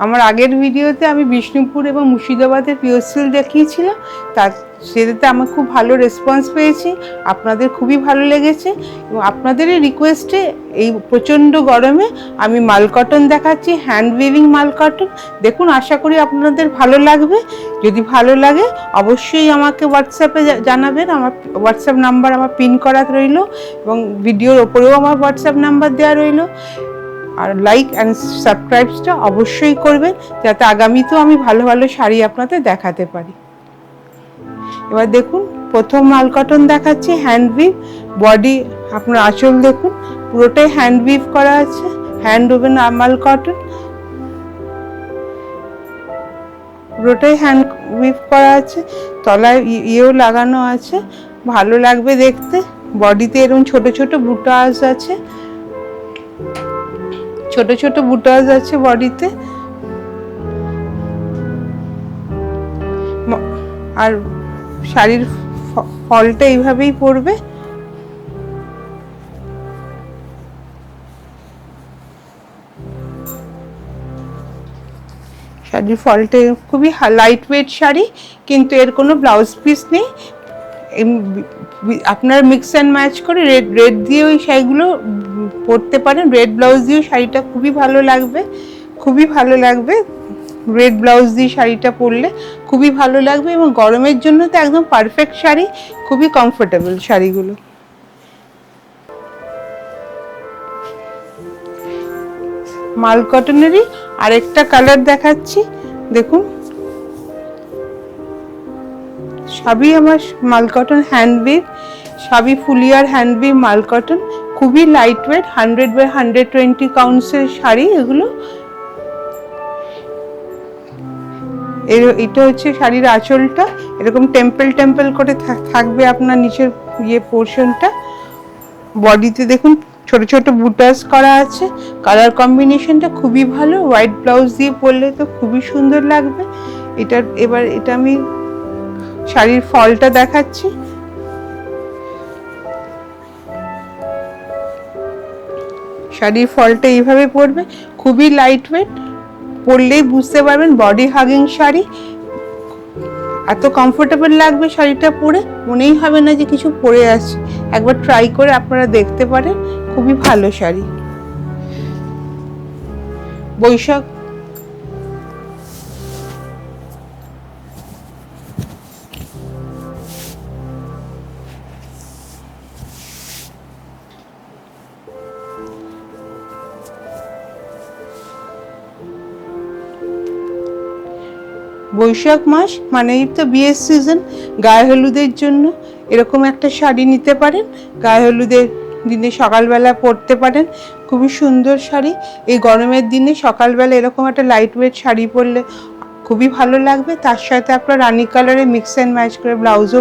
আমার আগের ভিডিওতে আমি বিষ্ণুপুর এবং মুর্শিদাবাদের পিওর সিল্ক দেখিয়েছিলাম, সেটাতে আমার খুব ভালো রেসপন্স পেয়েছি, আপনাদের খুবই ভালো লেগেছে। এবং আপনাদেরই রিকোয়েস্টে এই প্রচণ্ড গরমে আমি মাল কটন দেখাচ্ছি, হ্যান্ড উইভিং মাল কটন। দেখুন, আশা করি আপনাদের ভালো লাগবে। যদি ভালো লাগে অবশ্যই আমাকে হোয়াটসঅ্যাপে জানাবেন। আমার হোয়াটসঅ্যাপ নাম্বার আমার পিন করা রইল এবং ভিডিওর ওপরেও আমার হোয়াটসঅ্যাপ নাম্বার দেওয়া রইল। আর লাইক অ্যান্ড সাবস্ক্রাইবটা অবশ্যই করবেন, যাতে আগামীতেও আমি ভালো ভালো শাড়ি আপনাদের দেখাতে পারি। এবার দেখুন, প্রথম মাল কটন দেখাচ্ছি হ্যান্ড উইভ। বডি আপনার আঁচল দেখুন, পুরোটাই হ্যান্ড উইভ করা আছে, হ্যান্ড ওভেন মাল কটন, পুরোটাই হ্যান্ড উইভ করা আছে। তলায় ইয়েও লাগানো আছে, ভালো লাগবে দেখতে। বডিতে এরকম ছোট ছোট বুটাস আছে, ছোট ছোট বুটাস আছে বডিতে। আর শাড়ির ফলটা এইভাবেই পড়বে। শাড়ির ফলটা খুবই লাইট ওয়েট শাড়ি, কিন্তু এর কোনো ব্লাউজ পিস নেই। আপনারা মিক্স অ্যান্ড ম্যাচ করে রেড দিয়ে ওই শাড়িগুলো পরতে পারেন। রেড ব্লাউজ দিয়েও শাড়িটা খুবই ভালো লাগবে, খুবই ভালো লাগবে। রেড ব্লাউজ দিয়ে শাড়িটা পরলে খুবই ভালো লাগবে এবং গরমের জন্য তো একদম পারফেক্ট শাড়ি, খুবই কমফোর্টেবল শাড়িগুলো। মাল কটনেরই আরেকটা কালার দেখাচ্ছি, দেখুন। সবই আমার মাল কটন হ্যান্ড উইভ, সবই ফুলিয়ার হ্যান্ড উইভ মাল কটন, খুবই লাইট ওয়েট, 100/120 কাউন্টসের শাড়ি এগুলো। এটা হচ্ছে শাড়ির আঁচলটা, এরকম টেম্পল টেম্পল করে থাকবে আপনার নিচের পোর্শনটা। বডিতে দেখুন ছোট ছোট বুটাস করা আছে, কালার কম্বিনেশনটা খুবই ভালো। হোয়াইট ব্লাউজ দিয়ে পরলে তো খুবই সুন্দর লাগবে। এবার এটা আমি শাড়ির ফলটা দেখাচ্ছি। শাড়ির ফলটা এইভাবে পরবে, খুবই লাইট ওয়েট, পরলেই বুঝতে পারবেন বডি হাগিং শাড়ি। এত কমফোর্টেবল লাগবে শাড়িটা পরে, মনেই হবে না যে কিছু পরে আছে। একবার ট্রাই করে আপনারা দেখতে পারেন, খুবই ভালো শাড়ি। বৈশাখ বৈশাখ মাস মানেই তো বিয়ের সিজন। গায়ে হলুদের জন্য এরকম একটা শাড়ি নিতে পারেন, গায়ে হলুদের দিনে সকালবেলা পরতে পারেন, খুবই সুন্দর শাড়ি। এই গরমের দিনে সকালবেলা এরকম একটা লাইট ওয়েট শাড়ি পরলে খুবই ভালো লাগবে। তার সাথে আপনার রানি কালারে মিক্স অ্যান্ড ম্যাচ করে ব্লাউজও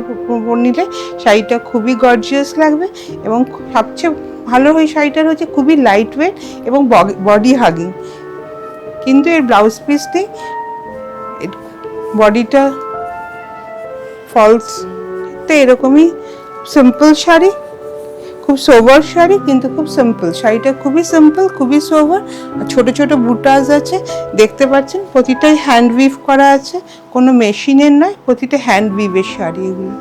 নিলে শাড়িটা খুবই গর্জিয়াস লাগবে। এবং সবচেয়ে ভালো ওই শাড়িটার হচ্ছে খুবই লাইট ওয়েট এবং বডি হাগিং, কিন্তু এর ব্লাউজ পিস নেই। বডিটা ফলস এরকমই সিম্পল শাড়ি, খুব সোবার শাড়ি, কিন্তু খুব সিম্পল শাড়িটা, খুবই সিম্পল, খুবই সোবার। ছোট ছোট বুটাস আছে, দেখতে পাচ্ছেন প্রতিটাই হ্যান্ড উইভ করা আছে, কোনো মেশিনের নয়, প্রতিটা হ্যান্ড উইভের শাড়ি এগুলো।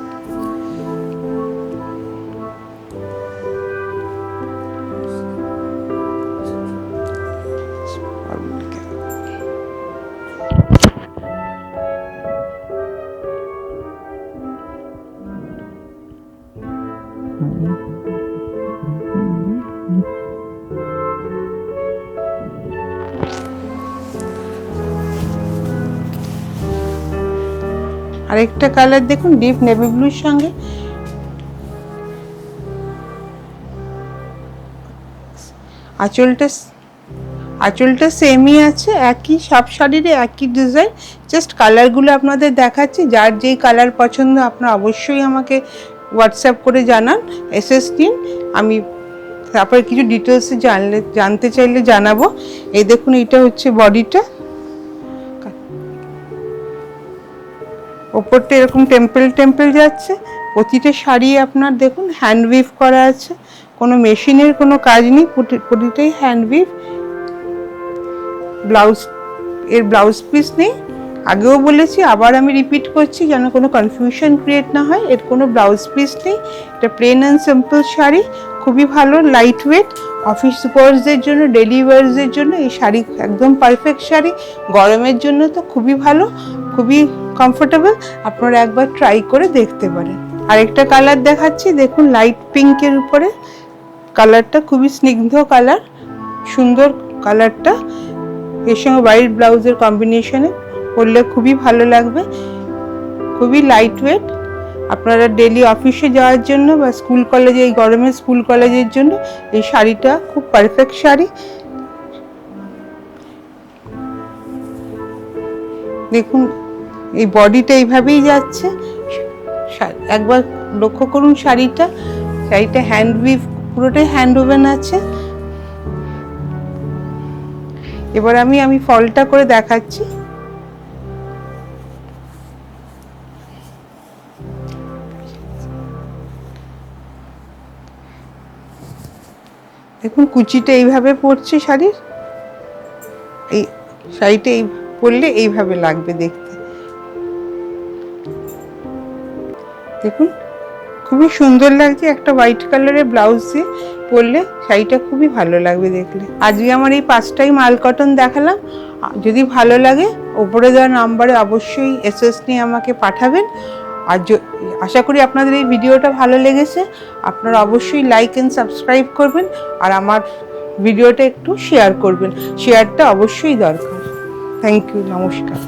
আরেকটা কালার দেখুন, ডিপ নেভি ব্লুর সঙ্গে। আঁচলটা সেমই আছে, একই, সব শাড়িরই একই ডিজাইন, জাস্ট কালারগুলো আপনাদের দেখাচ্ছি। যার যেই কালার পছন্দ আপনারা অবশ্যই আমাকে হোয়াটসঅ্যাপ করে জানান, এসএস দিন। আমি তারপরে কিছু ডিটেলসে জানতে চাইলে জানাবো। এই দেখুন, এটা হচ্ছে বডিটা, ওপরটা এরকম টেম্পল যাচ্ছে। প্রতিটা শাড়ি আপনার দেখুন হ্যান্ড উইভ করা আছে, কোনো মেশিনের কোনো কাজ নেই, প্রতিটাই হ্যান্ড উইভ। ব্লাউজ এর ব্লাউজ পিস নেই, আগেও বলেছি, আবার আমি রিপিট করছি যেন কোনো কনফিউশন ক্রিয়েট না হয়। এর কোনো ব্লাউজ পিস নেই, এটা প্লেন অ্যান্ড সিম্পল শাড়ি, খুবই ভালো, লাইট ওয়েট, অফিস ওয়ার্সদের জন্য, ডেলি ওয়ার্সদের জন্য এই শাড়ি একদম পারফেক্ট শাড়ি। গরমের জন্য তো খুবই ভালো, খুবই কমফোর্টেবল, আপনারা একবার ট্রাই করে দেখতে পারেন। আরেকটা কালার দেখাচ্ছি, দেখুন লাইট পিঙ্কের উপরে, কালারটা খুবই স্নিগ্ধ কালার, সুন্দর কালারটা, এর সঙ্গে হোয়াইট ব্লাউজের কম্বিনেশনে পরলে খুবই ভালো লাগবে, খুবই লাইট ওয়েট। আপনারা ডেলি অফিসে যাওয়ার জন্য বা স্কুল কলেজে, এই গরমে স্কুল কলেজের জন্য এই শাড়িটা খুব পারফেক্ট শাড়ি। দেখুন এই বডিটা এইভাবেই যাচ্ছে, একবার লক্ষ্য করুন শাড়িটা হ্যান্ড উইভ, পুরোটাই হ্যান্ড ওভেন আছে। এবার আমি ফলটা করে দেখাচ্ছি। দেখুন কুচিটা এইভাবে পড়ছে শাড়ির, এই শাড়িটা এই পরলে এইভাবে লাগবে দেখতে। দেখুন খুবই সুন্দর লাগছে, একটা হোয়াইট কালারের ব্লাউজ দিয়ে পরলে শাড়িটা খুবই ভালো লাগবে দেখলে। আজকে আমার এই 5টাই মাল কটন দেখালাম। যদি ভালো লাগে ওপরে দেওয়া নাম্বারে অবশ্যই এসএস নিয়ে আমাকে পাঠাবেন। আর আশা করি আপনাদের এই ভিডিওটা ভালো লেগেছে। আপনারা অবশ্যই লাইক অ্যান্ড সাবস্ক্রাইব করবেন, আর আমার ভিডিওটা একটু শেয়ার করবেন, শেয়ারটা অবশ্যই দরকার। থ্যাংক ইউ, নমস্কার।